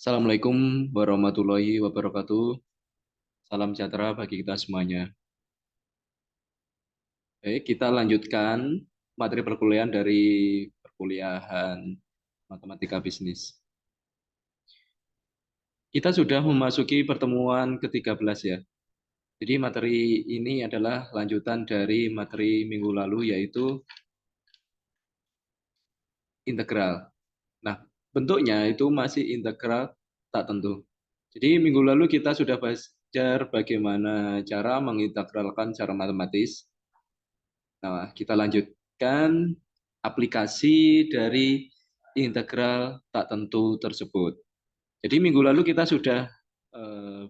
Assalamualaikum warahmatullahi wabarakatuh. Salam sejahtera bagi kita semuanya. Baik, kita lanjutkan materi perkuliahan dari perkuliahan Matematika Bisnis. Kita sudah memasuki pertemuan ke-13 ya. Jadi materi ini adalah lanjutan dari materi minggu lalu yaitu integral. Nah, bentuknya itu masih integral tak tentu. Jadi minggu lalu kita sudah belajar bagaimana cara mengintegralkan secara matematis. Nah, kita lanjutkan aplikasi dari integral tak tentu tersebut. Jadi minggu lalu kita sudah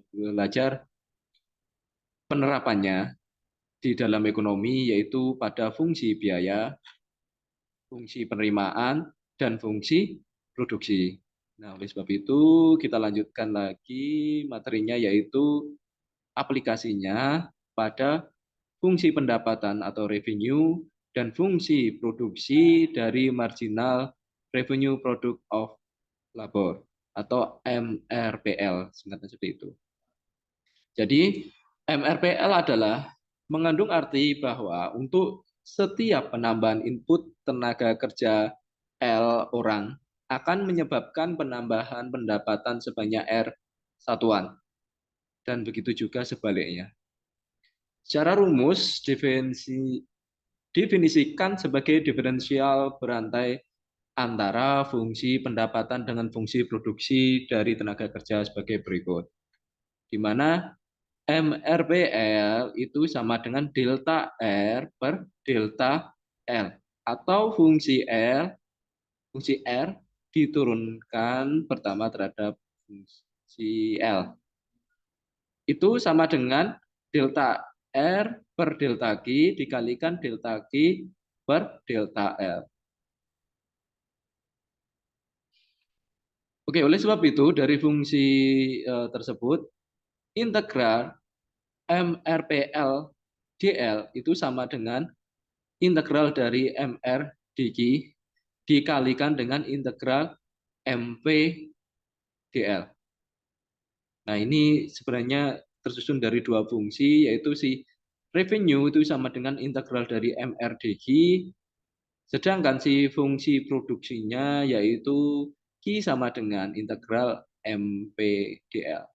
belajar penerapannya di dalam ekonomi yaitu pada fungsi biaya, fungsi penerimaan, dan fungsi produksi. Nah, oleh sebab itu kita lanjutkan lagi materinya yaitu aplikasinya pada fungsi pendapatan atau revenue dan fungsi produksi dari marginal revenue product of labor atau MRPL, singkatnya seperti itu. Jadi MRPL adalah mengandung arti bahwa untuk setiap penambahan input tenaga kerja L orang akan menyebabkan penambahan pendapatan sebanyak R satuan. Dan begitu juga sebaliknya. Secara rumus, definisikan sebagai diferensial berantai antara fungsi pendapatan dengan fungsi produksi dari tenaga kerja sebagai berikut. Di mana MRPL itu sama dengan delta R per delta L. Atau fungsi R diturunkan pertama terhadap fungsi L. Itu sama dengan delta R per delta Q dikalikan delta Q per delta L. Oke, oleh sebab itu dari fungsi tersebut integral MRPL DL itu sama dengan integral dari MR dQ dikalikan dengan integral MP DL. Nah, ini sebenarnya tersusun dari dua fungsi yaitu si revenue itu sama dengan integral dari MR dQ. Sedangkan si fungsi produksinya yaitu Q sama dengan integral MPDL.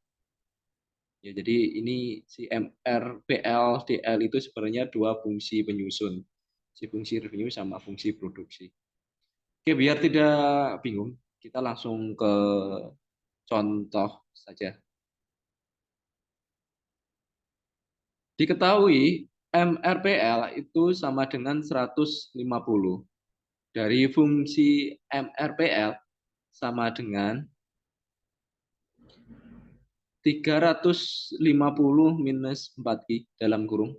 Ya, jadi ini si MRPL DL itu sebenarnya dua fungsi penyusun. Si fungsi revenue sama fungsi produksi. Oke, biar tidak bingung, kita langsung ke contoh saja. Diketahui MRPL itu sama dengan 150. Dari fungsi MRPL sama dengan 350 minus 4i dalam kurung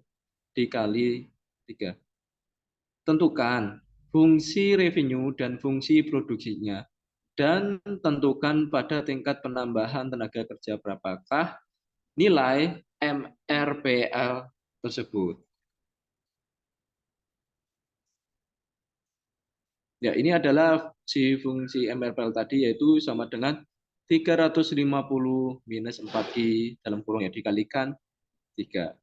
dikali 3. Tentukan fungsi revenue dan fungsi produksinya. Dan tentukan pada tingkat penambahan tenaga kerja berapakah nilai MRPL tersebut. Ya, ini adalah si fungsi MRPL tadi yaitu sama dengan 350 minus 4i dalam kurung ya dikalikan 3.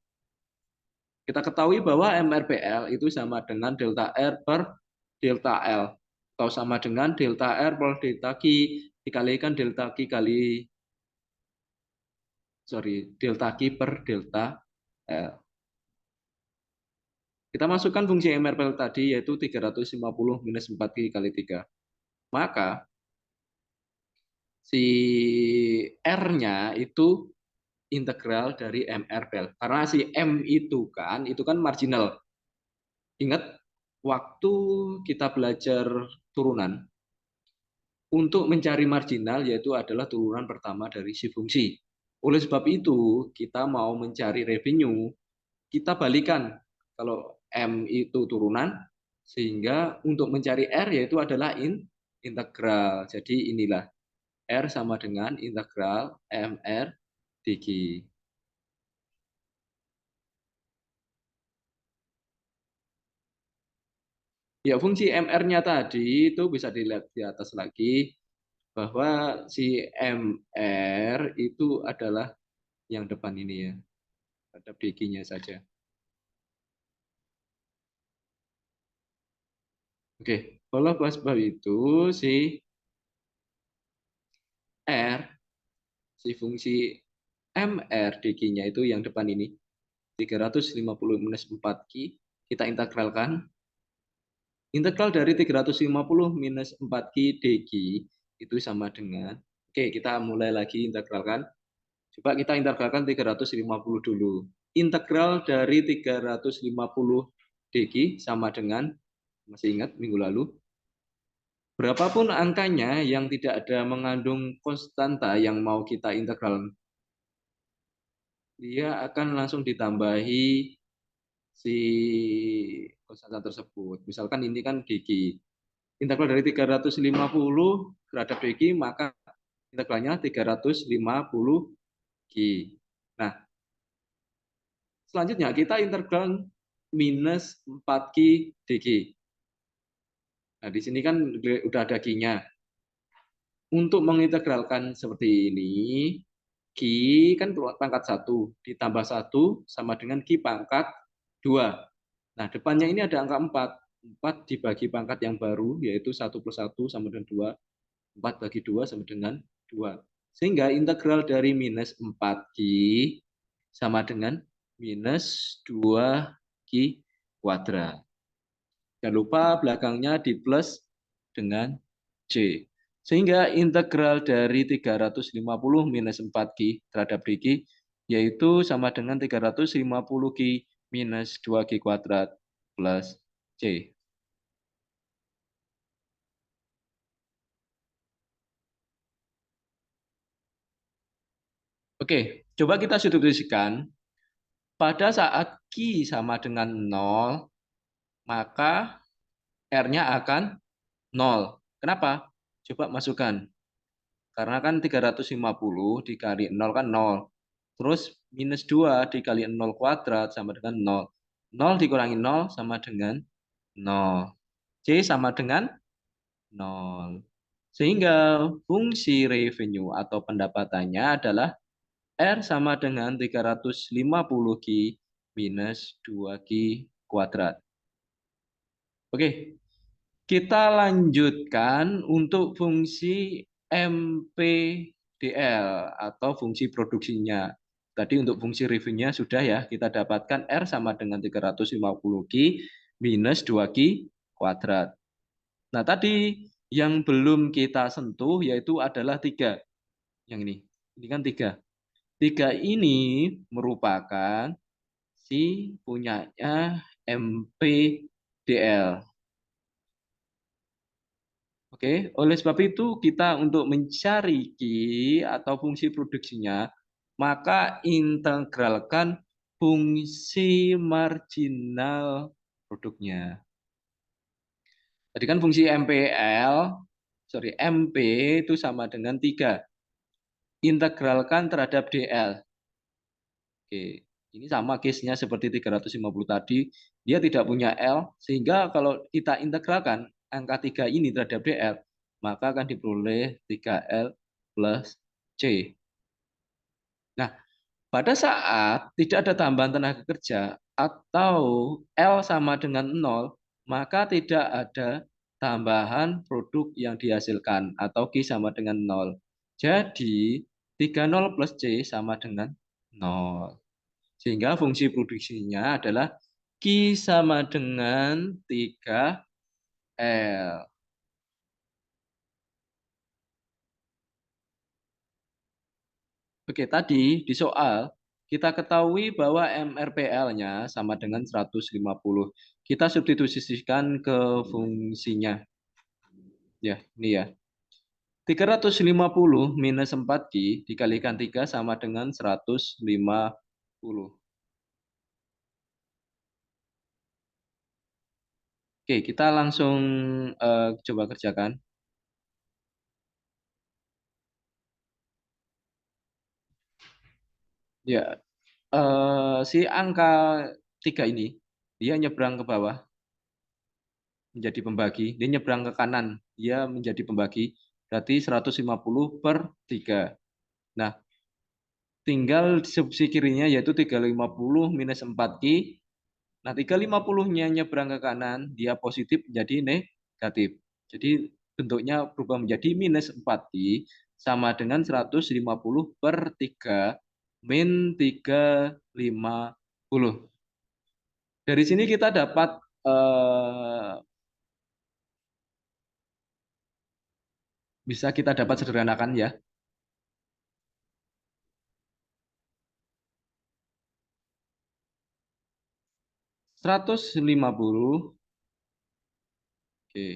Kita ketahui bahwa MRPL itu sama dengan delta R per delta L atau sama dengan delta R per delta Q dikalikan delta Q per delta L. Kita masukkan fungsi MRPL tadi yaitu 350 minus 4Q kali 3. Maka si R-nya itu integral dari MRPL. Karena si M itu kan marginal. Ingat waktu kita belajar turunan, untuk mencari marginal yaitu adalah turunan pertama dari si fungsi. Oleh sebab itu, kita mau mencari revenue, kita balikan. Kalau M itu turunan, sehingga untuk mencari R yaitu adalah integral. Jadi inilah R sama dengan integral MR dq. Ya, fungsi MR-nya tadi itu bisa dilihat di atas lagi. bahwa si MR itu adalah yang depan ini ya, terhadap DG-nya saja. Oke, kalau sebab itu si R, si fungsi MR DG-nya itu yang depan ini, 350 minus 4Q, kita integralkan. Integral dari 350 minus 4Q DQ itu sama dengan, oke kita mulai lagi integralkan. Coba kita integralkan 350 dulu. Integral dari 350 DQ sama dengan, masih ingat minggu lalu, berapapun angkanya yang tidak ada mengandung konstanta yang mau kita integral, dia akan langsung ditambahi si konstanta tersebut. Misalkan ini kan DQ. Integral dari 350 terhadap DQ, maka integralnya 350 Q. Nah, selanjutnya kita integral minus 4Q DQ. Nah, di sini kan udah ada Q-nya. Untuk mengintegralkan seperti ini, Q kan pangkat 1 ditambah 1 sama dengan Q pangkat 2. Nah, depannya ini ada angka 4. 4 dibagi pangkat yang baru, yaitu 1 plus 1 sama dengan 2. 4 bagi 2 sama dengan 2. Sehingga integral dari minus 4Q sama dengan minus 2Q kuadrat. Jangan lupa belakangnya di plus dengan C. Sehingga integral dari 350 minus 4Q terhadap DQ yaitu sama dengan 350Q minus 2Q kuadrat plus C. Oke, coba kita substitusikan. Pada saat Q sama dengan 0, maka R-nya akan 0. Kenapa? Coba masukkan. Karena kan 350 dikali 0 kan 0. Terus minus 2 dikali 0 kuadrat sama dengan 0. 0 dikurangi 0 sama dengan 0. C sama dengan 0. Sehingga fungsi revenue atau pendapatannya adalah R sama dengan 350Q minus 2Q kuadrat. Oke, kita lanjutkan untuk fungsi MPDL atau fungsi produksinya. Tadi untuk fungsi revenue-nya sudah ya, kita dapatkan R sama dengan 350Q minus 2Q kuadrat. Nah, tadi yang belum kita sentuh yaitu adalah 3. Yang ini. Ini kan 3. 3 ini merupakan si punyanya MPDL. Oke, oleh sebab itu kita untuk mencari Q atau fungsi produksinya, maka integralkan fungsi marginal produknya. Tadi kan fungsi MP itu sama dengan 3. Integralkan terhadap DL. Oke, ini sama case-nya seperti 350 tadi. Dia tidak punya L, sehingga kalau kita integralkan angka 3 ini terhadap DL, maka akan diperoleh 3L plus C. Nah, pada saat tidak ada tambahan tenaga kerja atau L sama dengan 0, maka tidak ada tambahan produk yang dihasilkan atau Q sama dengan 0. Jadi, 30 plus C sama dengan 0. Sehingga fungsi produksinya adalah Q sama dengan 3L. Oke, tadi di soal kita ketahui bahwa MRPL-nya sama dengan 150. Kita substitusikan ke fungsinya. Ya, ini ya. 350 minus 4Q dikalikan 3 sama dengan 150. Oke, kita langsung coba kerjakan. Ya, si angka 3 ini, dia nyebrang ke bawah menjadi pembagi. Dia nyebrang ke kanan, dia menjadi pembagi. berarti 150 per 3. Nah, tinggal sisi kirinya yaitu 350 minus 4Q. Nah, 350-nya nyebrang ke kanan, dia positif menjadi negatif. Jadi bentuknya berubah menjadi minus 4Q sama dengan 150 per 3 min 350. Dari sini kita dapat bisa kita dapat sederhanakan ya. 150, oke.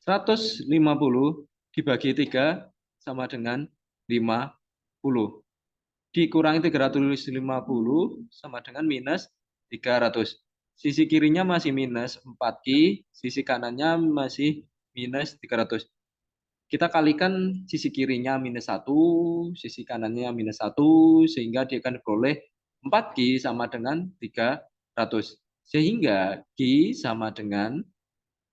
150 dibagi 3 sama dengan 50. Dikurangi 350 sama dengan minus 300. Sisi kirinya masih minus 4Q, sisi kanannya masih minus 300. Kita kalikan sisi kirinya minus 1, sisi kanannya minus 1, sehingga dia akan peroleh 4Q sama dengan 300. Sehingga Q sama dengan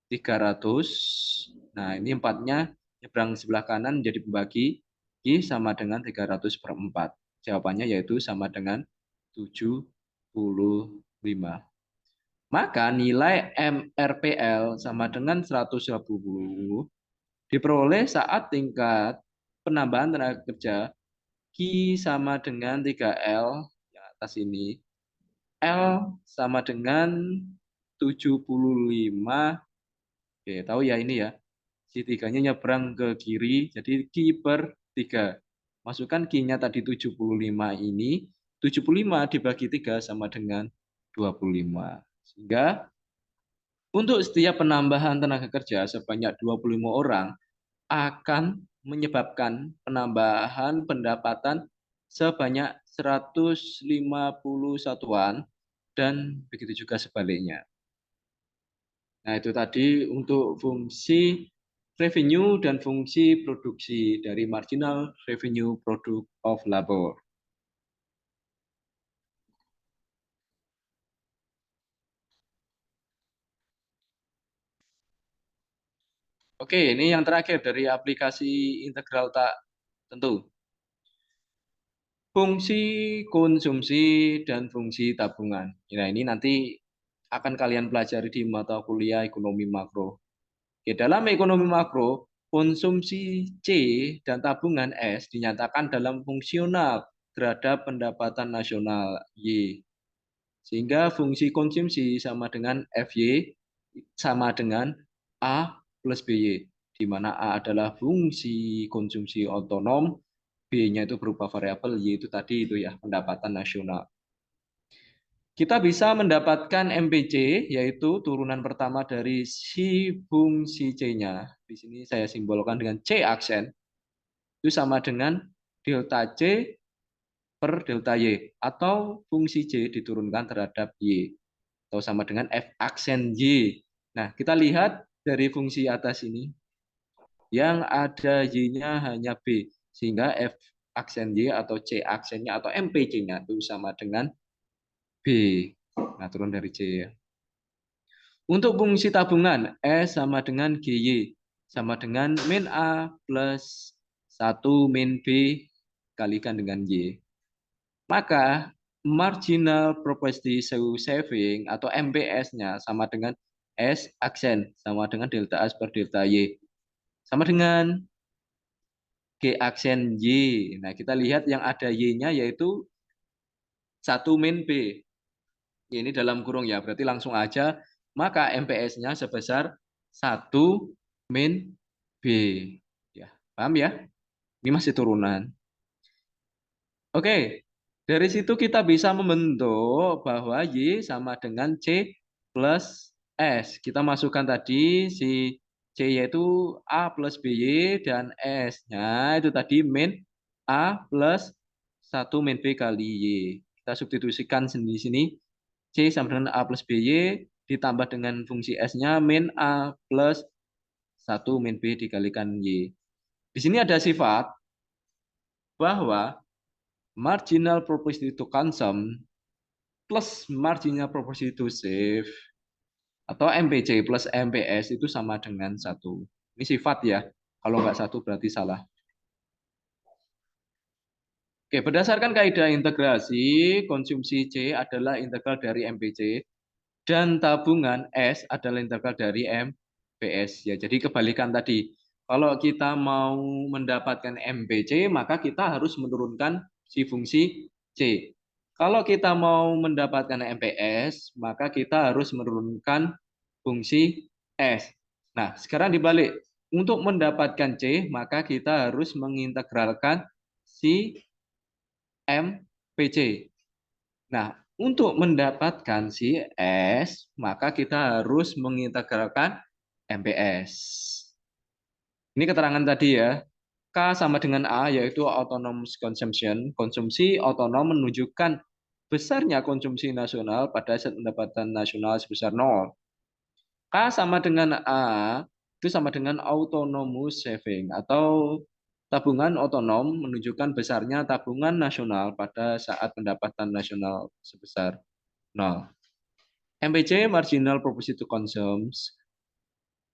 300. Nah, ini 4-nya nyebrang sebelah kanan jadi pembagi. Q sama dengan 300 per 4. Jawabannya yaitu sama dengan 75. Maka nilai MRPL sama dengan 120 diperoleh saat tingkat penambahan tenaga kerja Q sama dengan 3L yang atas ini. L sama dengan 75. Oke, tahu ya ini ya. Si tiganya nyebrang ke kiri, jadi Q per 3. Masukkan Q-nya tadi 75 ini. 75 dibagi 3 sama dengan 25. Sehingga untuk setiap penambahan tenaga kerja sebanyak 25 orang akan menyebabkan penambahan pendapatan sebanyak 150 satuan dan begitu juga sebaliknya. Nah, itu tadi untuk fungsi revenue dan fungsi produksi dari marginal revenue product of labor. Oke, ini yang terakhir dari aplikasi integral tak tentu. Fungsi konsumsi dan fungsi tabungan. Nah, ini nanti akan kalian pelajari di mata kuliah ekonomi makro. Oke, dalam ekonomi makro, konsumsi C dan tabungan S dinyatakan dalam fungsional terhadap pendapatan nasional Y. Sehingga fungsi konsumsi sama dengan FY sama dengan A plus BY. Di mana A adalah fungsi konsumsi otonom, B-nya itu berupa variabel, Y itu tadi itu ya, pendapatan nasional. Kita bisa mendapatkan MPC, yaitu turunan pertama dari si fungsi C-nya. Di sini saya simbolkan dengan C aksen. Itu sama dengan delta C per delta Y. Atau fungsi C diturunkan terhadap Y. Atau sama dengan F aksen Y. Nah, kita lihat dari fungsi atas ini. Yang ada Y-nya hanya B. Sehingga F aksen Y atau C aksennya atau MPC-nya itu sama dengan B. Nah, turun dari C ya. Untuk fungsi tabungan, S sama dengan GY. Sama dengan min A plus 1 min B kalikan dengan Y. Maka marginal property saving atau MPS-nya sama dengan S aksen. Sama dengan delta S per delta Y. Sama dengan G aksen Y. Nah, kita lihat yang ada Y-nya yaitu 1 min B. Ini dalam kurung ya, berarti langsung aja. Maka MPS-nya sebesar 1 min B. Ya, paham ya? Ini masih turunan. Oke, dari situ kita bisa membentuk bahwa Y sama dengan C plus S. Kita masukkan tadi si C yaitu A plus BY dan S-nya itu tadi min A plus 1 min B kali Y. Kita substitusikan di sini. C sama dengan A plus BY ditambah dengan fungsi S-nya min A plus 1 min B dikalikan Y. Di sini ada sifat bahwa marginal propensity to consume plus marginal propensity to save Atau MPC plus MPS itu sama dengan satu. Ini sifat ya. Kalau nggak satu berarti salah. Oke, berdasarkan kaidah integrasi, konsumsi C adalah integral dari MPC dan tabungan S adalah integral dari MPS. Ya, jadi kebalikan tadi. Kalau kita mau mendapatkan MPC, maka kita harus menurunkan si fungsi C. Kalau kita mau mendapatkan MPS, maka kita harus menurunkan fungsi S. Nah, sekarang dibalik. Untuk mendapatkan C, maka kita harus mengintegralkan si MPC. Nah, untuk mendapatkan si S, maka kita harus mengintegralkan MPS. Ini keterangan tadi ya. K sama dengan A, yaitu autonomous consumption. Konsumsi otonom menunjukkan besarnya konsumsi nasional pada saat pendapatan nasional sebesar nol. K sama dengan A, itu sama dengan autonomous saving atau tabungan otonom menunjukkan besarnya tabungan nasional pada saat pendapatan nasional sebesar nol. MPC, marginal propensity to consume,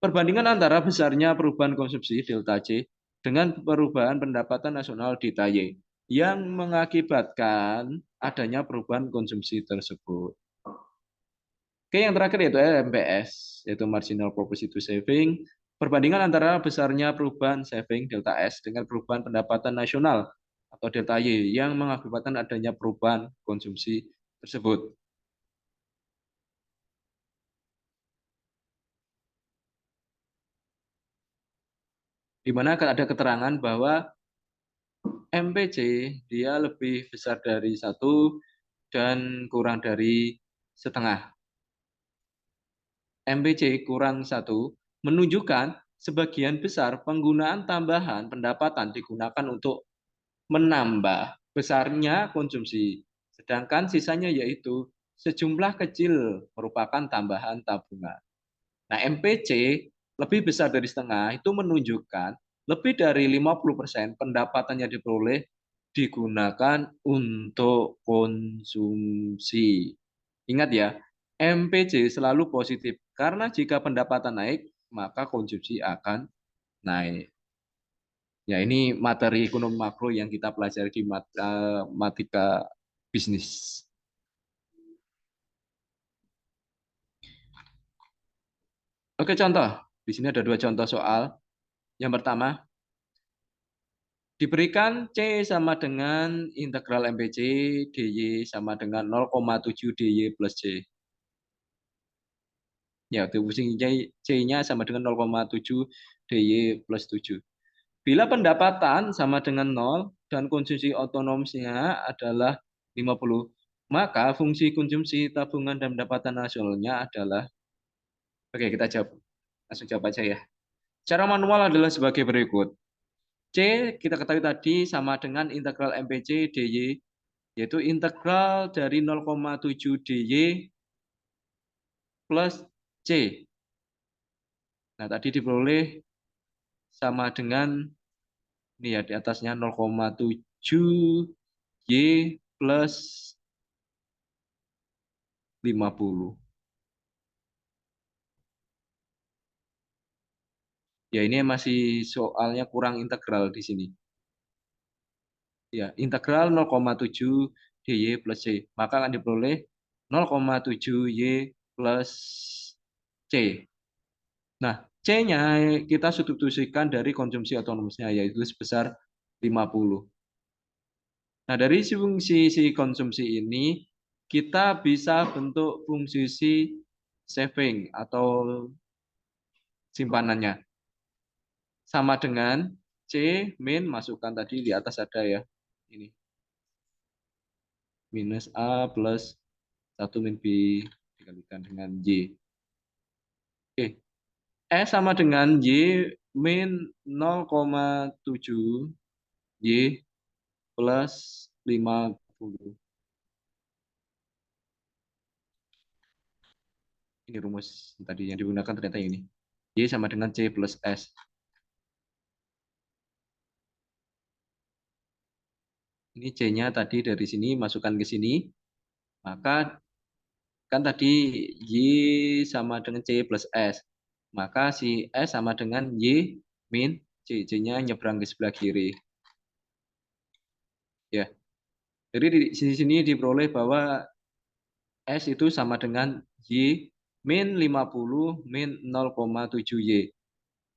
perbandingan antara besarnya perubahan konsumsi delta C dengan perubahan pendapatan nasional delta Y yang mengakibatkan adanya perubahan konsumsi tersebut. Oke, yang terakhir yaitu MPS, yaitu marginal propensity to saving, perbandingan antara besarnya perubahan saving delta S dengan perubahan pendapatan nasional atau delta Y yang mengakibatkan adanya perubahan konsumsi tersebut. Di mana ada keterangan bahwa MPC dia lebih besar dari satu dan kurang dari setengah. MPC kurang satu menunjukkan sebagian besar penggunaan tambahan pendapatan digunakan untuk menambah besarnya konsumsi, sedangkan sisanya yaitu sejumlah kecil merupakan tambahan tabungan. Nah, MPC lebih besar dari setengah itu menunjukkan lebih dari 50% pendapatan yang diperoleh digunakan untuk konsumsi. Ingat ya, MPC selalu positif karena jika pendapatan naik, maka konsumsi akan naik. Ya, ini materi ekonomi makro yang kita pelajari di matematika bisnis. Oke, contoh. Di sini ada dua contoh soal. Yang pertama, diberikan C sama dengan integral MPC, DY sama dengan 0,7 DY plus C. Ya, fungsi C-nya sama dengan 0,7 DY plus 7. Bila pendapatan sama dengan 0 dan konsumsi otonomnya adalah 50, maka fungsi konsumsi tabungan dan pendapatan nasionalnya adalah, oke kita jawab, langsung jawab aja ya. Cara manual adalah sebagai berikut. C kita ketahui tadi sama dengan integral MPC DY, yaitu integral dari 0,7 DY plus C. Nah, tadi diperoleh sama dengan ini ya di atasnya 0,7 Y plus 50. Ya, ini masih soalnya kurang integral di sini. Ya, integral 0,7 DY plus C. Maka akan diperoleh 0,7 Y plus C. Nah, C-nya kita substitusikan dari konsumsi otonomnya, yaitu sebesar 50. Nah, dari fungsi si konsumsi ini, kita bisa bentuk fungsi si saving atau simpanannya. Sama dengan C min, masukkan tadi di atas ada ya. Ini. Minus A plus 1 min B dikalikan dengan Y. Oke. E sama dengan Y min 0,7 Y plus 50. Ini rumus tadi yang digunakan ternyata ini. Y sama dengan C plus S. Ini C-nya tadi dari sini masukkan ke sini. Maka Kan tadi Y sama dengan C plus S. Maka si S sama dengan Y min C. C-nya nyebrang ke sebelah kiri. Ya. Jadi di sini diperoleh bahwa S itu sama dengan Y min 50 min 0,7 Y.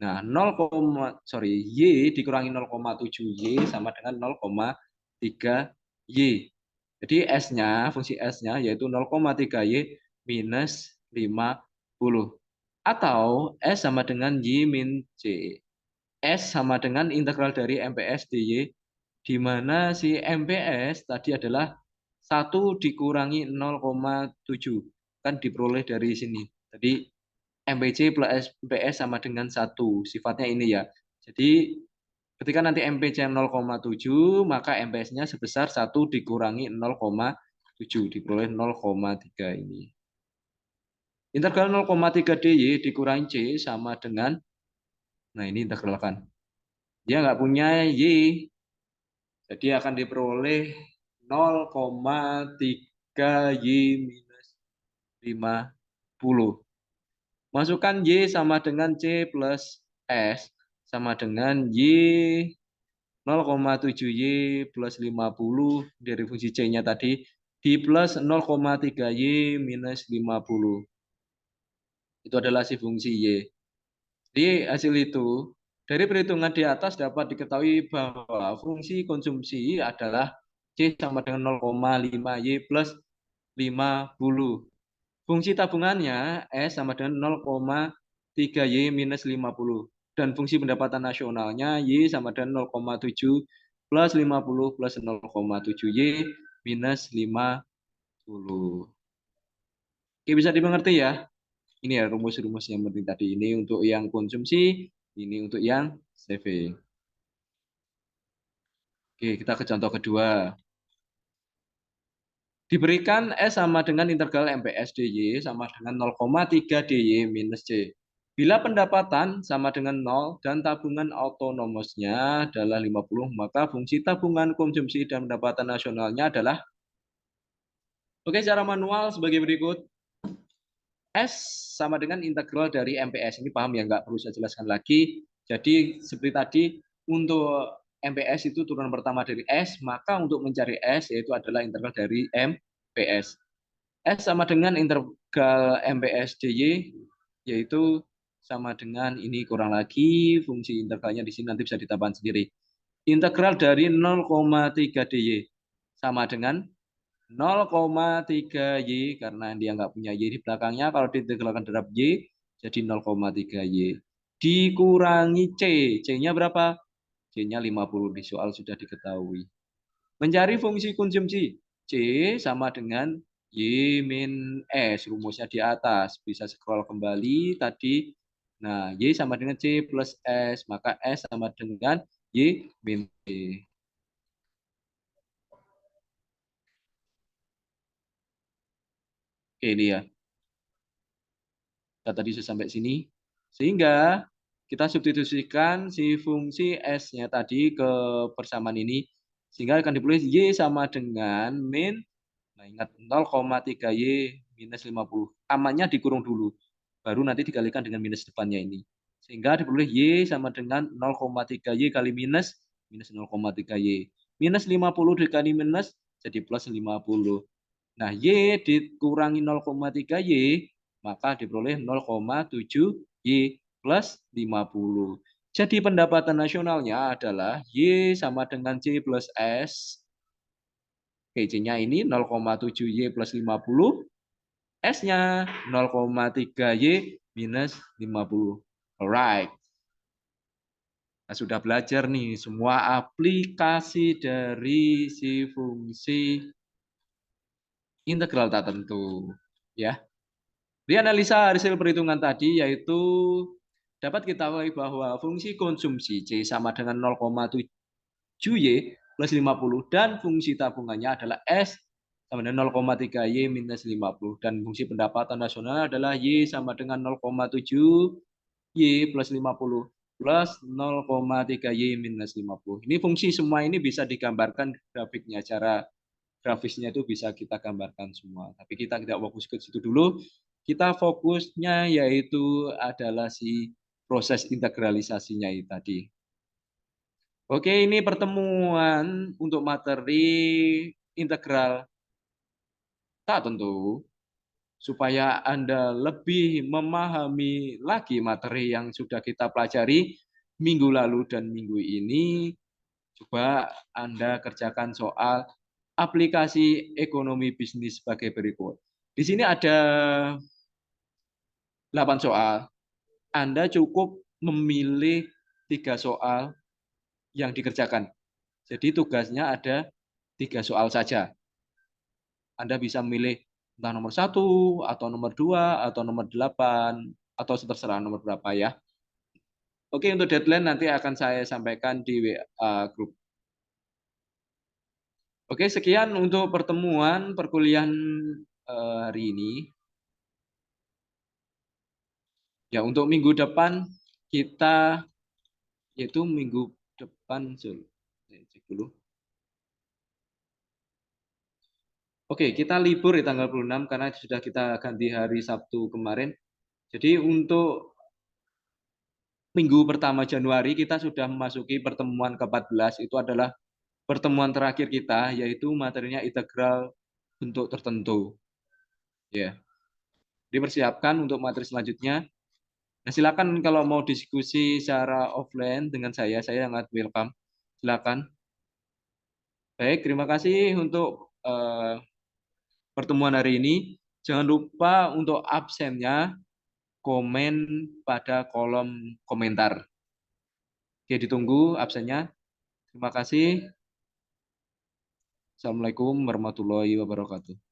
Nah, 0, sorry, Y dikurangi 0,7 Y sama dengan 0,3 Y. Jadi S-nya, fungsi S-nya yaitu 0,3 Y minus 50. Atau S sama dengan Y min C. S sama dengan integral dari MPS dy, di mana si MPS tadi adalah 1 dikurangi 0,7. Kan diperoleh dari sini. Jadi MPC plus MPS sama dengan 1. Sifatnya ini ya. Jadi ketika nanti MPC 0,7, maka MPS-nya sebesar 1 dikurangi 0,7. Diperoleh 0,3 ini. Integral 0,3 dy dikurangi C sama dengan, nah ini integralkan. Dia nggak punya Y, jadi akan diperoleh 0,3 Y minus 50. Masukkan Y sama dengan C plus S sama dengan Y 0,7 Y plus 50 dari fungsi C-nya tadi di plus 0,3 Y minus 50. Itu adalah si fungsi Y. Di hasil itu, dari perhitungan di atas dapat diketahui bahwa fungsi konsumsi adalah C sama dengan 0,5 Y plus 50. Fungsi tabungannya S sama dengan 0,3 Y minus 50. Dan fungsi pendapatan nasionalnya Y sama dengan 0,7 plus 50 plus 0,7 Y minus 50. Oke, bisa dimengerti ya? Ini ya rumus-rumus yang penting tadi. Ini untuk yang konsumsi, ini untuk yang saving. Oke, kita ke contoh kedua. Diberikan S sama dengan integral MPS dy sama dengan 0,3 dy minus C. Bila pendapatan sama dengan 0 dan tabungan autonomosnya adalah 50, maka fungsi tabungan konsumsi dan pendapatan nasionalnya adalah, oke, secara manual sebagai berikut. S sama dengan integral dari MPS. Ini paham ya, nggak perlu saya jelaskan lagi. Jadi seperti tadi, untuk MPS itu turunan pertama dari S, maka untuk mencari S yaitu adalah integral dari MPS. S sama dengan integral MPS dy, yaitu sama dengan ini kurang lagi, fungsi integralnya di sini nanti bisa ditambahkan sendiri. Integral dari 0,3 dy sama dengan 0,3 Y, karena dia nggak punya Y di belakangnya, kalau diintegralkan terhadap Y, jadi 0,3 Y. Dikurangi C. C-nya berapa? C-nya 50, di soal sudah diketahui. Mencari fungsi konsumsi. C sama dengan Y min S, rumusnya di atas. Bisa scroll kembali tadi. Nah, Y sama dengan C plus S, maka S sama dengan Y min C. Oke, ini ya. Kita tadi sudah sampai sini. Sehingga kita substitusikan si fungsi S-nya tadi ke persamaan ini. Sehingga akan ditulis Y sama dengan min, nah ingat 0,3 Y minus 50. Amannya dikurung dulu. Baru nanti dikalikan dengan minus depannya ini. Sehingga diperoleh Y sama dengan 0,3 Y kali minus, minus 0,3 Y. Minus 50 dikali minus, jadi plus 50. Nah, Y dikurangi 0,3 Y, maka diperoleh 0,7 Y plus 50. Jadi pendapatan nasionalnya adalah Y sama dengan C plus S. C-nya ini 0,7 Y plus 50. S-nya 0,3 Y minus 50. Alright. Nah, sudah belajar nih semua aplikasi dari si fungsi integral tak tentu. Ya. Di analisa hasil perhitungan tadi yaitu dapat kita ketahui bahwa fungsi konsumsi C sama dengan 0,7 Y plus 50 dan fungsi tabungannya adalah S sama dengan 0,3 Y minus 50 dan fungsi pendapatan nasional adalah Y sama dengan 0,7 Y plus 50 plus 0,3 Y minus 50. Ini fungsi semua ini bisa digambarkan grafiknya. Cara grafisnya itu bisa kita gambarkan semua. Tapi kita tidak fokus ke situ dulu. Kita fokusnya yaitu adalah si proses integralisasinya itu tadi. Oke, ini pertemuan untuk materi integral. Tak tentu supaya Anda lebih memahami lagi materi yang sudah kita pelajari minggu lalu dan minggu ini. Coba Anda kerjakan soal aplikasi ekonomi bisnis sebagai berikut. Di sini ada 8 soal. Anda cukup memilih 3 soal yang dikerjakan. Jadi tugasnya ada 3 soal saja. Anda bisa memilih entah nomor 1, atau nomor 2, atau nomor 8, atau terserah nomor berapa ya. Oke, untuk deadline nanti akan saya sampaikan di WA grup. Oke, sekian untuk pertemuan perkuliahan hari ini. Ya, untuk minggu depan kita yaitu minggu depan saya cek dulu. Oke, kita libur di tanggal 26 karena sudah kita ganti hari Sabtu kemarin. Jadi untuk minggu pertama Januari kita sudah memasuki pertemuan ke-14, itu adalah pertemuan terakhir kita yaitu materinya integral bentuk tertentu. Ya, dipersiapkan untuk materi selanjutnya. Nah, silakan kalau mau diskusi secara offline dengan saya sangat welcome. Silakan. Baik, terima kasih untuk pertemuan hari ini. Jangan lupa untuk absennya komen pada kolom komentar. Oke, ditunggu absennya. Terima kasih. Assalamualaikum warahmatullahi wabarakatuh.